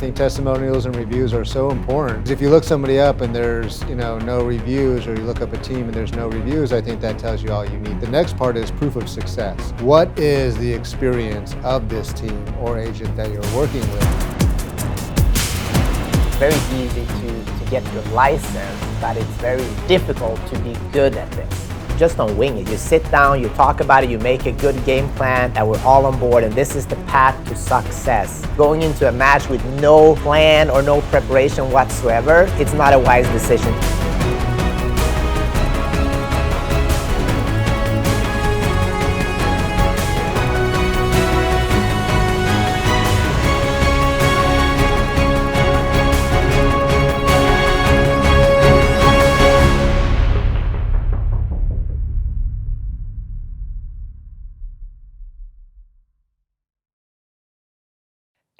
I think testimonials and reviews are so important. If you look somebody up and there's no reviews, or you look up a team and there's no reviews, I think that tells you all you need. The next part is proof of success. What is the experience of this team or agent that you're working with? Very easy to get your license, but it's very difficult to be good at this. Just don't wing it. You sit down, you talk about it, you make a good game plan, and we're all on board, and this is the path to success. Going into a match with no plan or no preparation whatsoever, it's not a wise decision.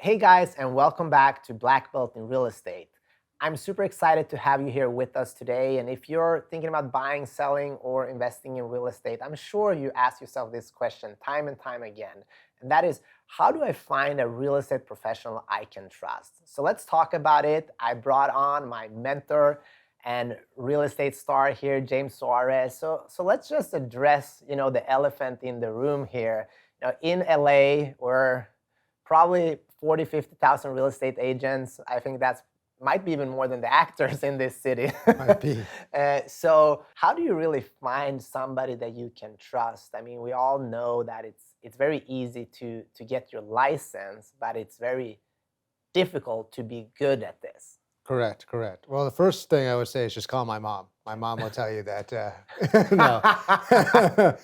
Hey guys, and welcome back to Black Belt in Real Estate. I'm super excited to have you here with us today. And if you're thinking about buying, selling, or investing in real estate, I'm sure you ask yourself this question time and time again. And that is, how do I find a real estate professional I can trust? So let's talk about it. I brought on my mentor and real estate star here, James Suarez. So let's just address, the elephant in the room here. In LA, we're probably 40, 50,000 real estate agents. I think that's might be even more than the actors in this city. Might be. So how do you really find somebody that you can trust? I mean, we all know that it's very easy to get your license, but it's very difficult to be good at this. Correct. Well, the first thing I would say is just call my mom. My mom will tell you that. No.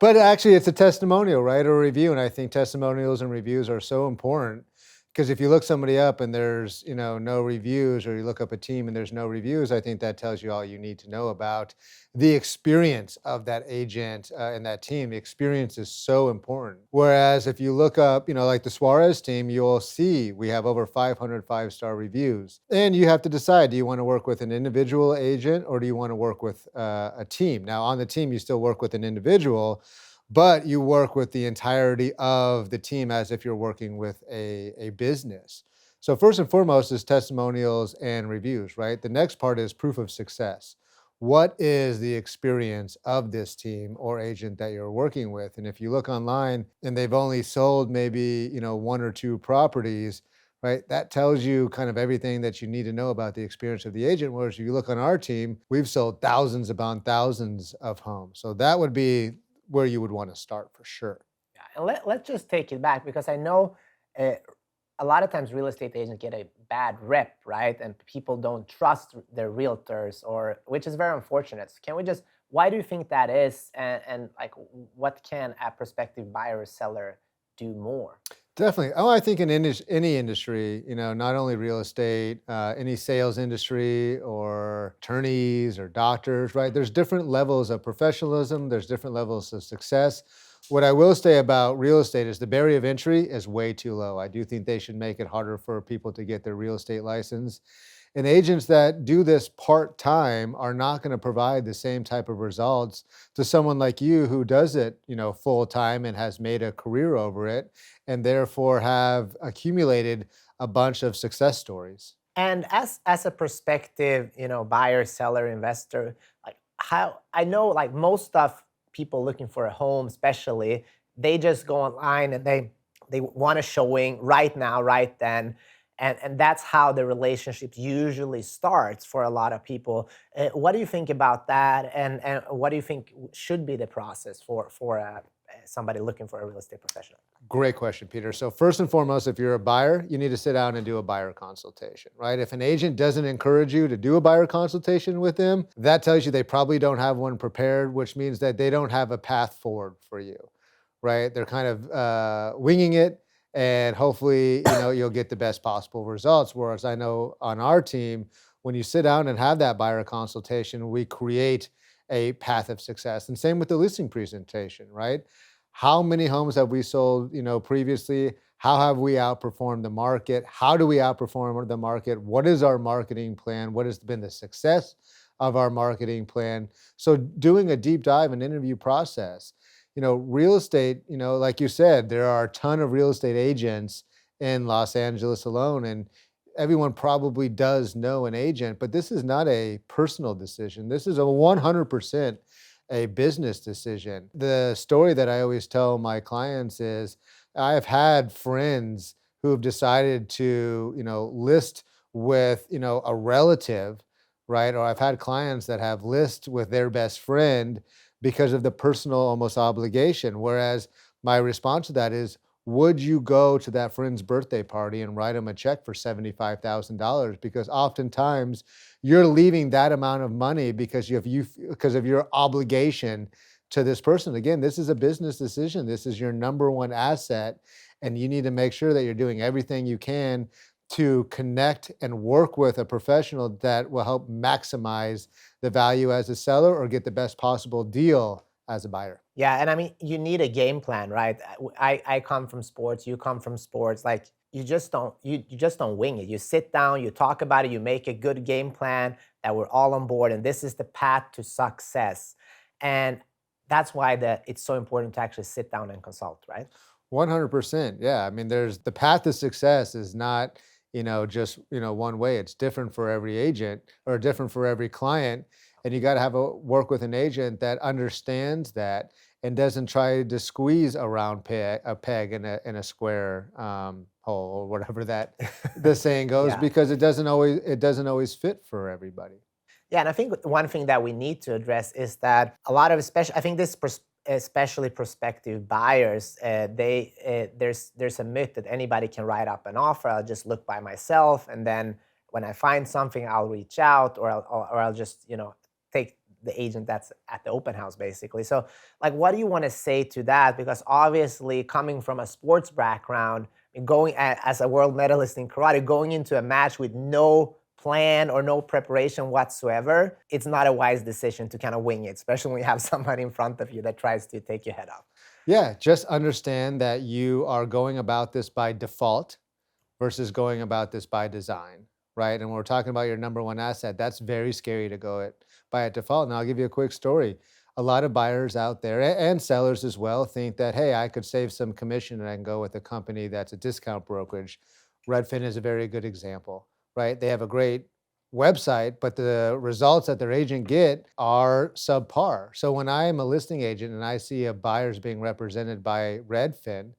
But actually, it's a testimonial, right, or a review. And I think testimonials and reviews are so important, because if you look somebody up and there's no reviews, or you look up a team and there's no reviews, I think that tells you all you need to know about the experience of that agent and that team. The experience is so important. Whereas if you look up, like the Suarez team, you'll see we have over 500 five-star reviews. And you have to decide, do you want to work with an individual agent or do you want to work with a team? Now, on the team, you still work with an individual, but you work with the entirety of the team as if you're working with a business. So first and foremost is testimonials and reviews, right? The next part is proof of success. What is the experience of this team or agent that you're working with? And if you look online and they've only sold maybe, one or two properties, right? That tells you kind of everything that you need to know about the experience of the agent. Whereas if you look on our team, we've sold thousands upon thousands of homes. So that would be where you would want to start for sure. Yeah, and let's just take it back, because I know a lot of times real estate agents get a bad rep, right? And people don't trust their realtors, which is very unfortunate. So can we just, why do you think that is? And like, what can a prospective buyer or seller do more? Definitely. Oh, I think in any industry, not only real estate, any sales industry or attorneys or doctors, right? There's different levels of professionalism. There's different levels of success. What I will say about real estate is the barrier of entry is way too low. I do think they should make it harder for people to get their real estate license. And agents that do this part-time are not going to provide the same type of results to someone like you who does it, full-time and has made a career over it, and therefore have accumulated a bunch of success stories. And as a prospective, buyer, seller, investor, like, how I know, like, most of people looking for a home, especially, they just go online and they want a showing right now, right then. And that's how the relationship usually starts for a lot of people. What do you think about that? And what do you think should be the process for somebody looking for a real estate professional? Great question, Peter. So first and foremost, if you're a buyer, you need to sit down and do a buyer consultation, right? If an agent doesn't encourage you to do a buyer consultation with them, that tells you they probably don't have one prepared, which means that they don't have a path forward for you, right? They're kind of winging it. And hopefully, you'll get the best possible results. Whereas I know on our team, when you sit down and have that buyer consultation, we create a path of success. And same with the listing presentation, right? How many homes have we sold, previously? How have we outperformed the market? How do we outperform the market? What is our marketing plan? What has been the success of our marketing plan? So doing a deep dive and interview process. Real estate, like you said, there are a ton of real estate agents in Los Angeles alone. And everyone probably does know an agent, but this is not a personal decision. This is a 100% a business decision. The story that I always tell my clients is I've had friends who have decided to, list with, a relative, right? Or I've had clients that have list with their best friend because of the personal almost obligation. Whereas my response to that is, would you go to that friend's birthday party and write them a check for $75,000? Because oftentimes you're leaving that amount of money because of your obligation to this person. Again, this is a business decision. This is your number one asset, and you need to make sure that you're doing everything you can to connect and work with a professional that will help maximize the value as a seller or get the best possible deal as a buyer. Yeah, and I mean, you need a game plan, right? I come from sports, you come from sports. Like you just don't wing it. You sit down, you talk about it, you make a good game plan that we're all on board, and this is the path to success. And that's why it's so important to actually sit down and consult, right? 100%. Yeah. I mean, there's the path to success is not, just, one way. It's different for every agent or different for every client. And you got to work with an agent that understands that and doesn't try to squeeze around a peg in a square hole or whatever that the saying goes, Yeah. because it doesn't always fit for everybody. Yeah, and I think one thing that we need to address is that a lot of especially, I think this especially prospective buyers, there's a myth that anybody can write up an offer. I'll just look by myself, and then when I find something, I'll reach out, or I'll just take the agent that's at the open house, basically. So, like, what do you want to say to that? Because obviously, coming from a sports background, going as a world medalist in karate, going into a match with no plan or no preparation whatsoever, it's not a wise decision to kind of wing it, especially when you have somebody in front of you that tries to take your head off. Yeah, just understand that you are going about this by default versus going about this by design, right? And when we're talking about your number one asset, that's very scary to go by at default. And I'll give you a quick story. A lot of buyers out there and sellers as well think that, hey, I could save some commission and I can go with a company that's a discount brokerage. Redfin is a very good example, right? They have a great website, but the results that their agent get are subpar. So when I am a listing agent and I see a buyer's being represented by Redfin,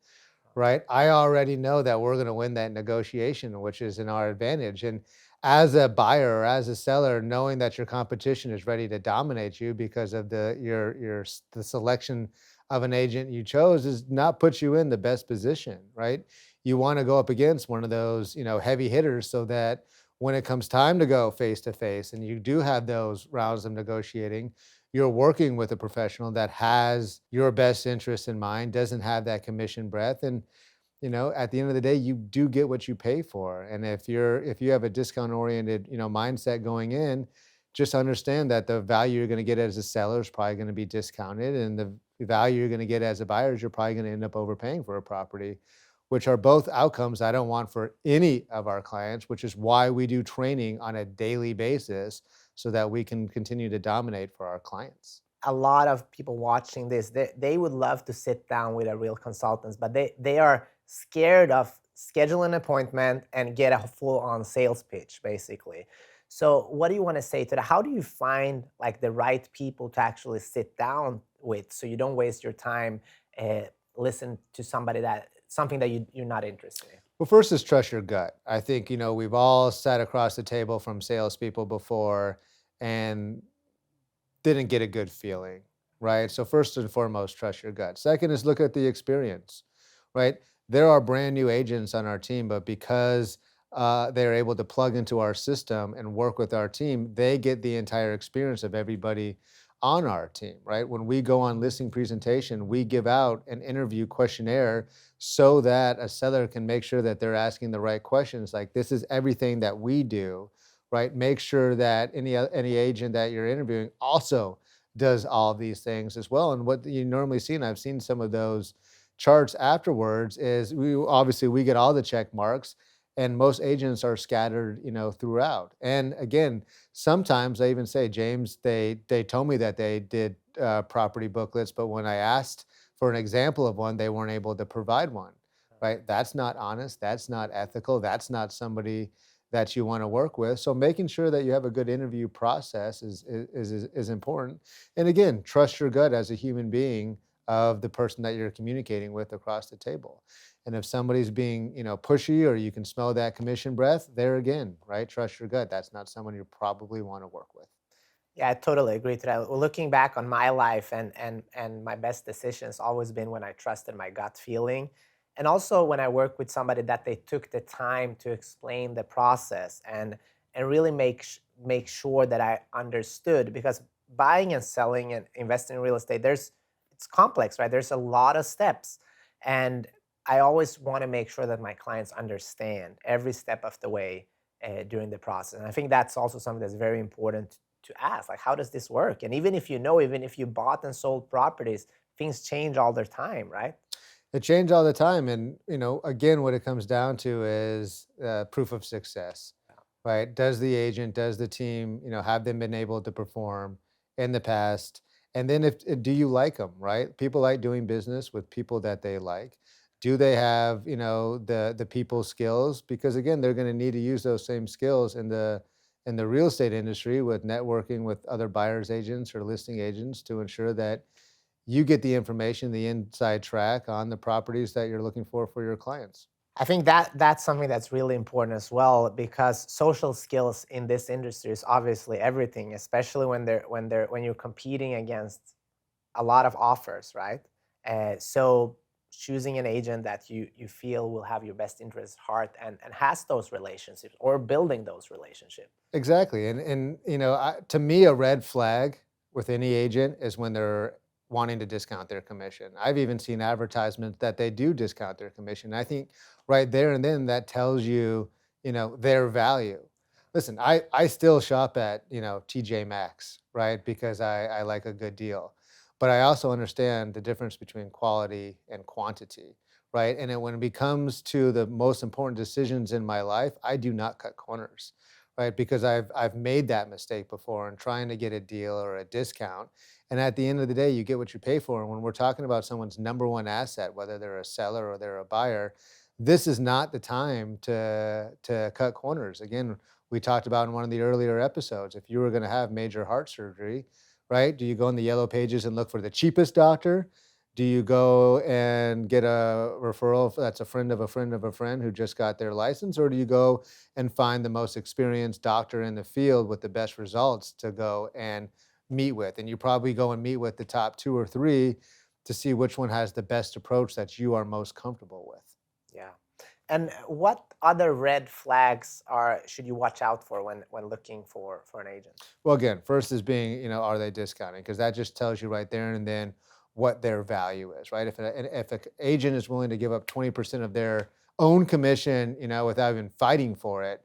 right? I already know that we're going to win that negotiation, which is in our advantage. And as a buyer or as a seller, knowing that your competition is ready to dominate you because of the selection of an agent you chose is not put you in the best position, right? You want to go up against one of those, heavy hitters so that when it comes time to go face to face and you do have those rounds of negotiating, you're working with a professional that has your best interest in mind, doesn't have that commission breath. And, at the end of the day, you do get what you pay for. And if you have a discount oriented, mindset going in, just understand that the value you're going to get as a seller is probably going to be discounted. And the value you're going to get as a buyer is you're probably going to end up overpaying for a property, which are both outcomes I don't want for any of our clients, which is why we do training on a daily basis so that we can continue to dominate for our clients. A lot of people watching this, they would love to sit down with a real consultant, but they are scared of scheduling an appointment and get a full-on sales pitch, basically. So what do you want to say to that? How do you find like the right people to actually sit down with so you don't waste your time listen to something that you're not interested in? Well, first is trust your gut. I think, we've all sat across the table from salespeople before and didn't get a good feeling, right? So first and foremost, trust your gut. Second is look at the experience, right? There are brand new agents on our team, but because they're able to plug into our system and work with our team, they get the entire experience of everybody on our team, right? When we go on listing presentation, we give out an interview questionnaire so that a seller can make sure that they're asking the right questions. Like, this is everything that we do, right? Make sure that any agent that you're interviewing also does all these things as well. And what you normally see, and I've seen some of those charts afterwards, is we get all the check marks, and most agents are scattered, throughout. And again, sometimes I even say, James, they told me that they did property booklets, but when I asked for an example of one, they weren't able to provide one, right? That's not honest. That's not ethical. That's not somebody that you want to work with. So making sure that you have a good interview process is important. And again, trust your gut as a human being of the person that you're communicating with across the table. And if somebody's being, pushy, or you can smell that commission breath, there again, right? Trust your gut. That's not someone you probably want to work with. Yeah, I totally agree to that. Well, looking back on my life, and my best decisions always been when I trusted my gut feeling, and also when I worked with somebody that they took the time to explain the process and really make sure that I understood, because buying and selling and investing in real estate, it's complex, right? There's a lot of steps, and I always want to make sure that my clients understand every step of the way during the process. And I think that's also something that's very important to ask, like, how does this work? And even if even if you bought and sold properties, things change all the time, right? It change all the time. And, again, what it comes down to is proof of success, right? Does the agent, does the team, have them been able to perform in the past? And then do you like them, right? People like doing business with people that they like. Do they have, the people skills? Because again, they're going to need to use those same skills in the real estate industry with networking with other buyers agents or listing agents to ensure that you get the information, the inside track on the properties that you're looking for your clients. I think that that's something that's really important as well, because social skills in this industry is obviously everything, especially when you're competing against a lot of offers, right? So choosing an agent that you feel will have your best interest at heart, and has those relationships, or building those relationships. Exactly. And to me, a red flag with any agent is when they're wanting to discount their commission. I've even seen advertisements that they do discount their commission. I think right there and then that tells you, their value. Listen, I still shop at, TJ Maxx, right? Because I like a good deal. But I also understand the difference between quality and quantity, right? And when it becomes to the most important decisions in my life, I do not cut corners, right? Because I've made that mistake before in trying to get a deal or a discount. And at the end of the day, you get what you pay for. And when we're talking about someone's number one asset, whether they're a seller or they're a buyer, this is not the time to cut corners. Again, we talked about in one of the earlier episodes, if you were going to have major heart surgery, right? Do you go in the yellow pages and look for the cheapest doctor? Do you go and get a referral that's a friend of a friend of a friend who just got their license? Or do you go and find the most experienced doctor in the field with the best results to go and meet with? And you probably go and meet with the top two or three to see which one has the best approach that you are most comfortable with. Yeah. And what other red flags should you watch out for when looking for an agent? Well, again, first is being, are they discounting? Because that just tells you right there and then what their value is, right? If an agent is willing to give up 20% of their own commission, without even fighting for it,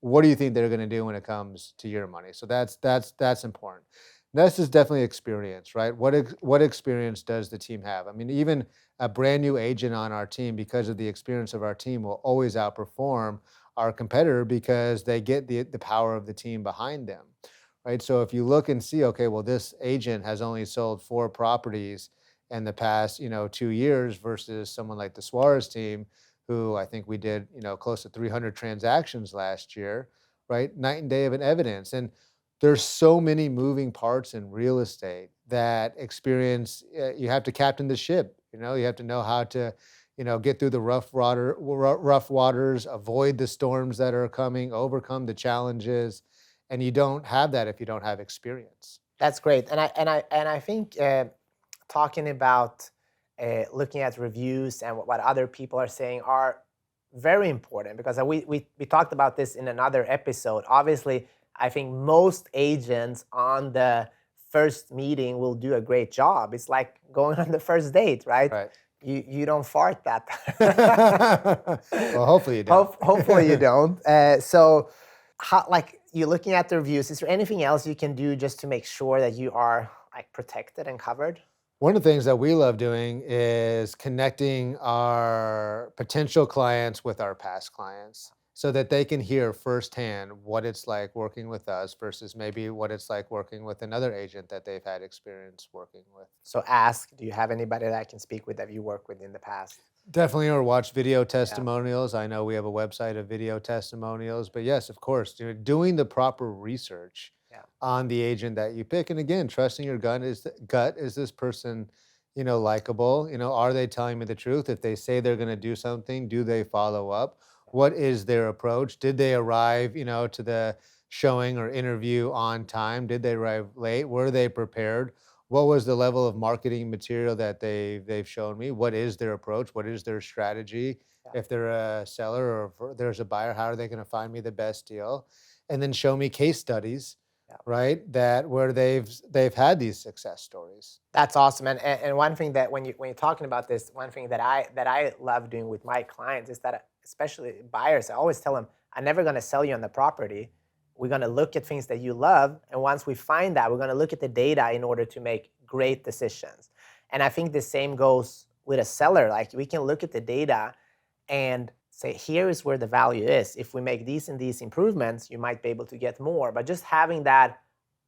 what do you think they're going to do when it comes to your money? So that's important. Next is definitely experience, right? What experience does the team have? I mean, even a brand new agent on our team, because of the experience of our team, will always outperform our competitor because they get the power of the team behind them, right? So if you look and see, okay, well, this agent has only sold 4 properties in the past, 2 years versus someone like the Suarez team, who I think we did, close to 300 transactions last year, right? Night and day of an evidence. And there's so many moving parts in real estate that experience, you have to captain the ship, you have to know how to, get through the rough waters, avoid the storms that are coming, overcome the challenges. And you don't have that if you don't have experience. That's great. And I think talking about looking at reviews and what other people are saying are very important, because we talked about this in another episode. Obviously, I think most agents on the first meeting will do a great job. It's like going on the first date, right? Right. You don't fart that Well, hopefully you don't. Hopefully you don't. So how, like, you're looking at the reviews, is there anything else you can do just to make sure that you are like protected and covered? One of the things that we love doing is connecting our potential clients with our past clients so that they can hear firsthand what it's like working with us versus maybe what it's like working with another agent that they've had experience working with. So ask, do you have anybody that I can speak with that you worked with in the past? Definitely, or watch video Yeah. testimonials. I know we have a website of video testimonials, but yes, of course, doing the proper research Yeah. on the agent that you pick, and again, trusting your gut. Is this person, likable? Are they telling me the truth? If they say they're going to do something, do they follow up? What is their approach? Did they arrive, to the showing or interview on time? Did they arrive late? Were they prepared? What was the level of marketing material that they've shown me? What is their approach? What is their strategy? Yeah. If they're a seller or if there's a buyer, how are they going to find me the best deal? And then show me case studies, Yeah. right? That where they've had these success stories. That's awesome. And one thing that when you're talking about this, one thing that I love doing with my clients is that, especially buyers, I always tell them, I'm never going to sell you on the property. We're going to look at things that you love, and once we find that, we're going to look at the data in order to make great decisions. And I think the same goes with a seller. Like, we can look at the data and say, here is where the value is. If we make these and these improvements, you might be able to get more. But just having that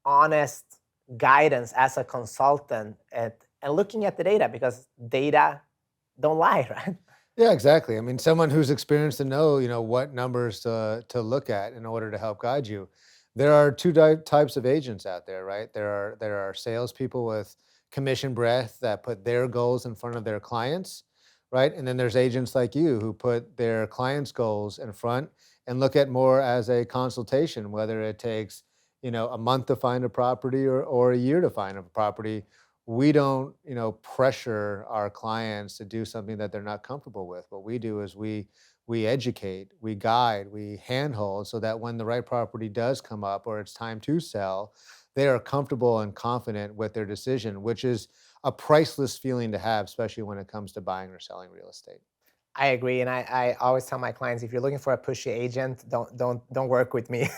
honest guidance as a consultant and looking at the data, because data don't lie, right? Yeah, exactly. I mean, someone who's experienced to know, what numbers to look at in order to help guide you. There are two types of agents out there, right? There are salespeople with commission breath that put their goals in front of their clients, right? And then there's agents like you who put their clients' goals in front and look at more as a consultation, whether it takes, a month to find a property or a year to find a property. We don't, pressure our clients to do something that they're not comfortable with. What we do is we educate, we guide, we handhold so that when the right property does come up or it's time to sell, they are comfortable and confident with their decision, which is a priceless feeling to have, especially when it comes to buying or selling real estate. I agree, and I always tell my clients, if you're looking for a pushy agent, don't work with me.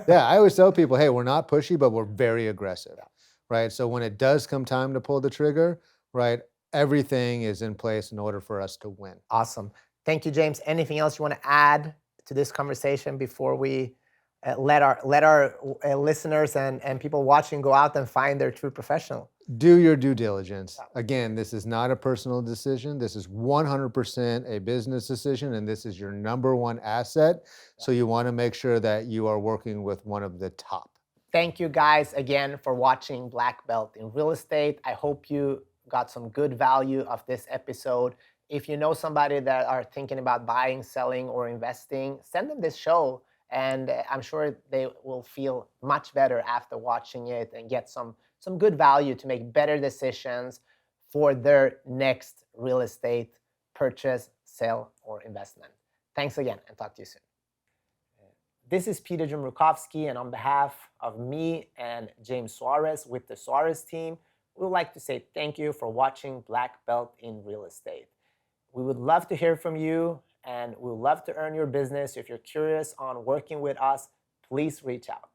Yeah, I always tell people, hey, we're not pushy, but we're very aggressive, right? So when it does come time to pull the trigger, right, everything is in place in order for us to win. Awesome. Thank you, James. Anything else you want to add to this conversation before we let our listeners and people watching go out and find their true professional? Do your due diligence. Again, this is not a personal decision. This is 100% a business decision, and this is your number one asset. So you want to make sure that you are working with one of the top. Thank you guys again for watching Black Belt in Real Estate. I hope you got some good value of this episode. If you know somebody that are thinking about buying, selling, or investing, send them this show, and I'm sure they will feel much better after watching it and get some good value to make better decisions for their next real estate purchase, sale, or investment. Thanks again, and talk to you soon. This is Peter Jumrukovski, and on behalf of me and James Suarez with the Suarez team, we would like to say thank you for watching Black Belt in Real Estate. We would love to hear from you, and we would love to earn your business. If you're curious on working with us, please reach out.